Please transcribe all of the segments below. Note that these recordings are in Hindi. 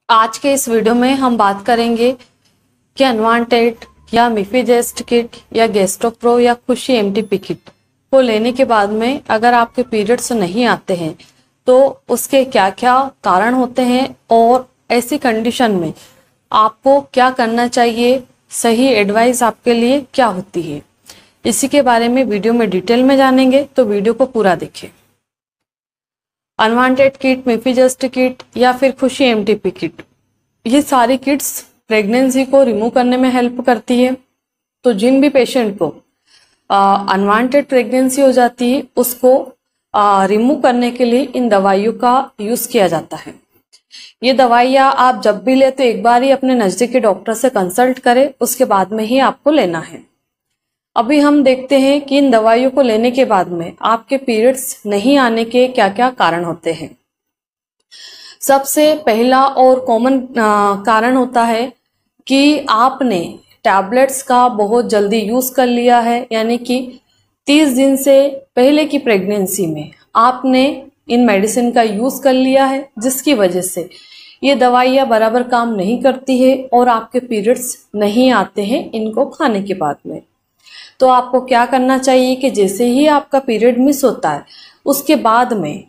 आज के इस वीडियो में हम बात करेंगे कि अनवांटेड या मिफीजेस्ट किट या गैस्ट्रोप्रो या खुशी एमटीपी किट को लेने के बाद में अगर आपके पीरियड्स नहीं आते हैं तो उसके क्या क्या कारण होते हैं और ऐसी कंडीशन में आपको क्या करना चाहिए, सही एडवाइस आपके लिए क्या होती है, इसी के बारे में वीडियो में डिटेल में जानेंगे। तो वीडियो को पूरा देखें। अनवांटेड किट, मिफीजेस्ट किट या फिर खुशी एमटीपी किट, ये सारी किट्स प्रेगनेंसी को रिमूव करने में हेल्प करती है। तो जिन भी पेशेंट को अनवांटेड प्रेगनेंसी हो जाती है उसको रिमूव करने के लिए इन दवाइयों का यूज किया जाता है। ये दवाइयाँ आप जब भी ले तो एक बार ही अपने नजदीकी डॉक्टर से कंसल्ट करें, उसके बाद में ही आपको लेना है। अभी हम देखते हैं कि इन दवाइयों को लेने के बाद में आपके पीरियड्स नहीं आने के क्या क्या कारण होते हैं। सबसे पहला और कॉमन कारण होता है कि आपने टैबलेट्स का बहुत जल्दी यूज कर लिया है, यानी कि 30 दिन से पहले की प्रेगनेंसी में आपने इन मेडिसिन का यूज कर लिया है, जिसकी वजह से ये दवाइयाँ बराबर काम नहीं करती है और आपके पीरियड्स नहीं आते हैं इनको खाने के बाद में। तो आपको क्या करना चाहिए कि जैसे ही आपका पीरियड मिस होता है उसके बाद में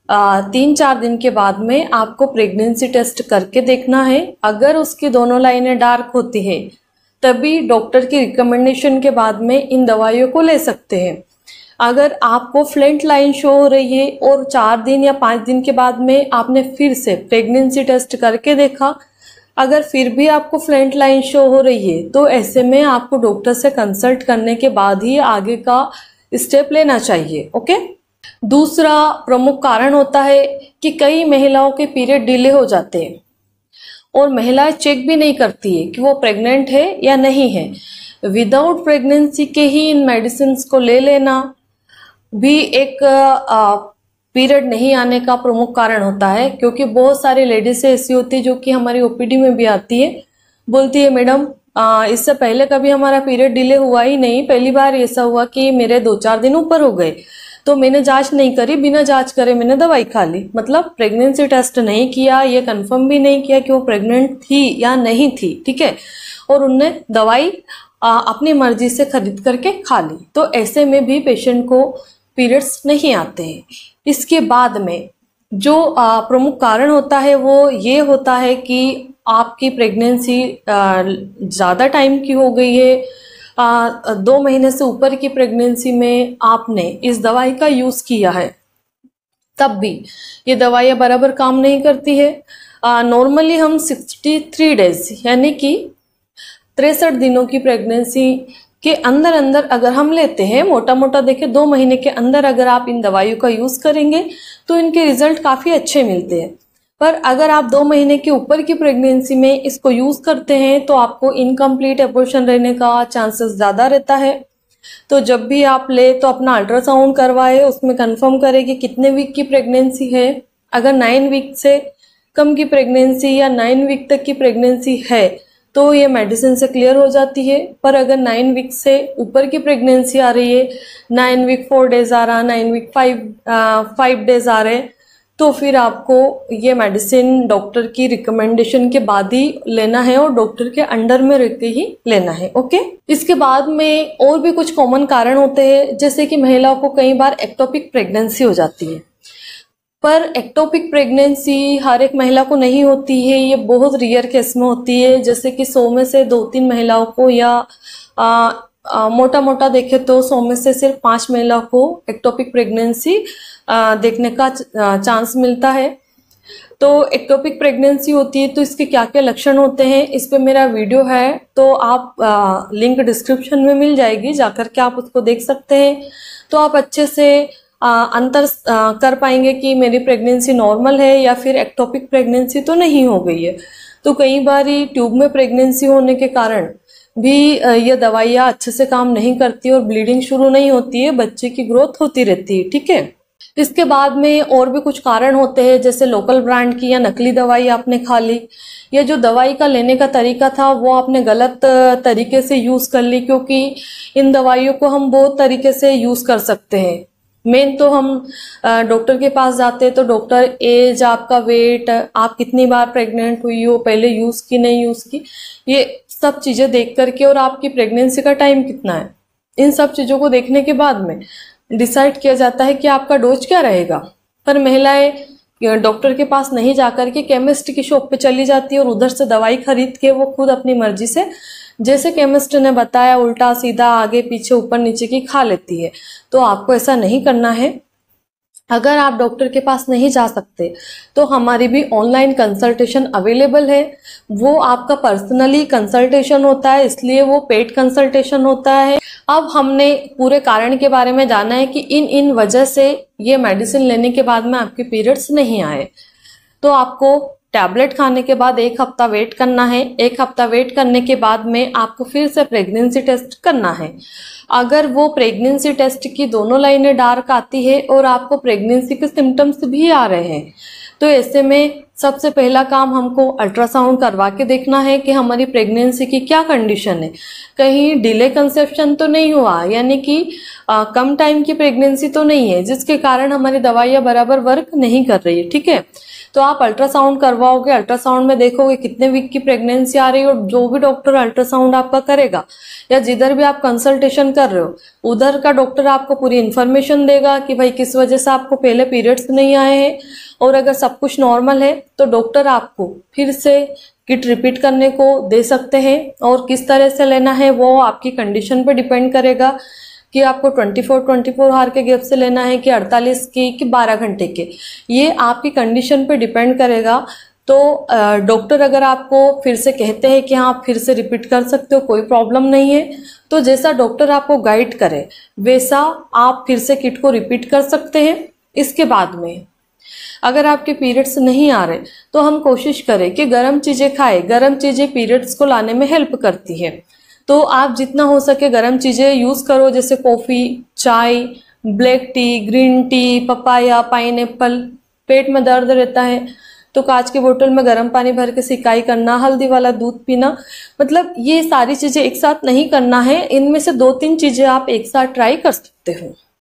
3-4 दिन के बाद में आपको प्रेगनेंसी टेस्ट करके देखना है। अगर उसकी दोनों लाइनें डार्क होती है तभी डॉक्टर की रिकमेंडेशन के बाद में इन दवाइयों को ले सकते हैं। अगर आपको फ्लैट लाइन शो हो रही है और 4 दिन या 5 दिन के बाद में आपने फिर से प्रेगनेंसी टेस्ट करके देखा, अगर फिर भी आपको फ्लैट लाइन शो हो रही है तो ऐसे में आपको डॉक्टर से कंसल्ट करने के बाद ही आगे का स्टेप लेना चाहिए। ओके। दूसरा प्रमुख कारण होता है कि कई महिलाओं के पीरियड डिले हो जाते हैं और महिलाएं चेक भी नहीं करती है कि वो प्रेग्नेंट है या नहीं है। विदाउट प्रेगनेंसी के ही इन मेडिसिन को ले लेना भी एक पीरियड नहीं आने का प्रमुख कारण होता है, क्योंकि बहुत सारी लेडीज ऐसी होती है जो कि हमारी ओपीडी में भी आती है, बोलती है मैडम इससे पहले कभी हमारा पीरियड डिले हुआ ही नहीं, पहली बार ऐसा हुआ कि मेरे 2-4 दिन ऊपर हो गए, तो मैंने जांच नहीं करी, बिना जांच करे मैंने दवाई खा ली। मतलब प्रेगनेंसी टेस्ट नहीं किया, ये कंफर्म भी नहीं किया कि वो प्रेग्नेंट थी या नहीं थी, ठीक है, और उनने दवाई अपनी मर्जी से खरीद करके खा ली। तो ऐसे में भी पेशेंट को पीरियड्स नहीं आते हैं। इसके बाद में जो प्रमुख कारण होता है वो ये होता है कि आपकी प्रेगनेंसी ज़्यादा टाइम की हो गई है, 2 महीने से ऊपर की प्रेगनेंसी में आपने इस दवाई का यूज किया है, तब भी ये दवाइयाँ बराबर काम नहीं करती है। नॉर्मली हम 63 डेज यानी कि 63 दिनों की प्रेगनेंसी के अंदर अंदर अगर हम लेते हैं, मोटा मोटा देखें 2 महीने के अंदर अगर आप इन दवाइयों का यूज करेंगे तो इनके रिजल्ट काफी अच्छे मिलते हैं। पर अगर आप 2 महीने के ऊपर की प्रेगनेंसी में इसको यूज करते हैं तो आपको इनकम्प्लीट एबॉर्शन रहने का चांसेस ज्यादा रहता है। तो जब भी आप ले तो अपना अल्ट्रासाउंड करवाए, उसमें कंफर्म करें कि कितने वीक की प्रेगनेंसी है। अगर 9 वीक से कम की प्रेगनेंसी या 9 वीक तक की प्रेगनेंसी है तो ये मेडिसिन से क्लियर हो जाती है। पर अगर 9 वीक से ऊपर की प्रेगनेंसी आ रही है, 9 वीक 4 डेज आ रहा, 9 वीक 5 डेज आ रहे, तो फिर आपको ये मेडिसिन डॉक्टर की रिकमेंडेशन के बाद ही लेना है और डॉक्टर के अंडर में रह के ही लेना है। ओके। इसके बाद में और भी कुछ कॉमन कारण होते हैं, जैसे कि महिलाओं को कई बार एक्टोपिक प्रेगनेंसी हो जाती है। पर एक्टोपिक प्रेगनेंसी हर एक महिला को नहीं होती है, ये बहुत रेयर केस में होती है। जैसे कि 100 में से 2-3 महिलाओं को या मोटा मोटा देखे तो 100 में से सिर्फ 5 महिलाओं को एक्टोपिक प्रेगनेंसी देखने का चांस मिलता है। तो एक्टोपिक प्रेगनेंसी होती है तो इसके क्या क्या लक्षण होते हैं, इस पे मेरा वीडियो है, तो आप लिंक डिस्क्रिप्शन में मिल जाएगी, जाकर के आप उसको देख सकते हैं। तो आप अच्छे से अंतर कर पाएंगे कि मेरी प्रेगनेंसी नॉर्मल है या फिर एक्टोपिक प्रेगनेंसी तो नहीं हो गई है। तो कई बार ट्यूब में प्रेगनेंसी होने के कारण भी ये दवाइयाँ अच्छे से काम नहीं करती और ब्लीडिंग शुरू नहीं होती है, बच्चे की ग्रोथ होती रहती है, ठीक है। इसके बाद में और भी कुछ कारण होते हैं, जैसे लोकल ब्रांड की या नकली दवाई आपने खा ली, या जो दवाई का लेने का तरीका था वो आपने गलत तरीके से यूज कर ली, क्योंकि इन दवाइयों को हम बहुत तरीके से यूज कर सकते हैं। मेन तो हम डॉक्टर के पास जाते हैं तो डॉक्टर एज, आपका वेट, आप कितनी बार प्रेग्नेंट हुई हो, पहले यूज की नहीं यूज की, ये सब चीजें देख करके, और आपकी प्रेगनेंसी का टाइम कितना है, इन सब चीजों को देखने के बाद में डिसाइड किया जाता है कि आपका डोज क्या रहेगा। पर महिलाएं डॉक्टर के पास नहीं जाकर के केमिस्ट की शॉप पे चली जाती है और उधर से दवाई खरीद के वो खुद अपनी मर्जी से जैसे केमिस्ट ने बताया उल्टा सीधा आगे पीछे ऊपर नीचे की खा लेती है। तो आपको ऐसा नहीं करना है। अगर आप डॉक्टर के पास नहीं जा सकते तो हमारी भी ऑनलाइन कंसल्टेशन अवेलेबल है। वो आपका पर्सनली कंसल्टेशन होता है, इसलिए वो पेड कंसल्टेशन होता है। अब हमने पूरे कारण के बारे में जाना है कि इन वजह से ये मेडिसिन लेने के बाद में आपके पीरियड्स नहीं आए, तो आपको टैबलेट खाने के बाद 1 हफ्ता वेट करना है। 1 हफ्ता वेट करने के बाद में आपको फिर से प्रेगनेंसी टेस्ट करना है। अगर वो प्रेगनेंसी टेस्ट की दोनों लाइनें डार्क आती है और आपको प्रेगनेंसी के सिम्टम्स भी आ रहे हैं, तो ऐसे में सबसे पहला काम हमको अल्ट्रासाउंड करवा के देखना है कि हमारी प्रेगनेंसी की क्या कंडीशन है। कहीं डिले कंसेप्शन तो नहीं हुआ, यानी कि कम टाइम की प्रेगनेंसी तो नहीं है जिसके कारण हमारी दवाइयाँ बराबर वर्क नहीं कर रही है। ठीक है, तो आप अल्ट्रासाउंड करवाओगे, अल्ट्रासाउंड में देखोगे कितने वीक की प्रेगनेंसी आ रही है, और जो भी डॉक्टर अल्ट्रासाउंड आपका करेगा या जिधर भी आप कंसल्टेशन कर रहे हो उधर का डॉक्टर आपको पूरी इन्फॉर्मेशन देगा कि भाई किस वजह से आपको पहले पीरियड्स नहीं आए हैं, और अगर सब कुछ नॉर्मल है तो डॉक्टर आपको फिर से किट रिपीट करने को दे सकते हैं। और किस तरह से लेना है वो आपकी कंडीशन पे डिपेंड करेगा कि आपको 24 आवर के गैप से लेना है कि 48 की कि 12 घंटे के, ये आपकी कंडीशन पे डिपेंड करेगा। तो डॉक्टर अगर आपको फिर से कहते हैं कि हाँ आप फिर से रिपीट कर सकते हो, कोई प्रॉब्लम नहीं है, तो जैसा डॉक्टर आपको गाइड करे वैसा आप फिर से किट को रिपीट कर सकते हैं। इसके बाद में अगर आपके पीरियड्स नहीं आ रहे तो हम कोशिश करें कि गर्म चीज़ें खाएं। गर्म चीज़ें पीरियड्स को लाने में हेल्प करती है, तो आप जितना हो सके गर्म चीज़ें यूज़ करो, जैसे कॉफ़ी, चाय, black tea, green tea, papaya, pineapple. पेट में दर्द रहता है तो कांच की बोतल में गर्म पानी भर के सिकाई करना, हल्दी वाला दूध पीना, मतलब ये सारी चीज़ें एक साथ नहीं करना है, इनमें से 2-3 चीज़ें आप एक साथ ट्राई कर सकते हो।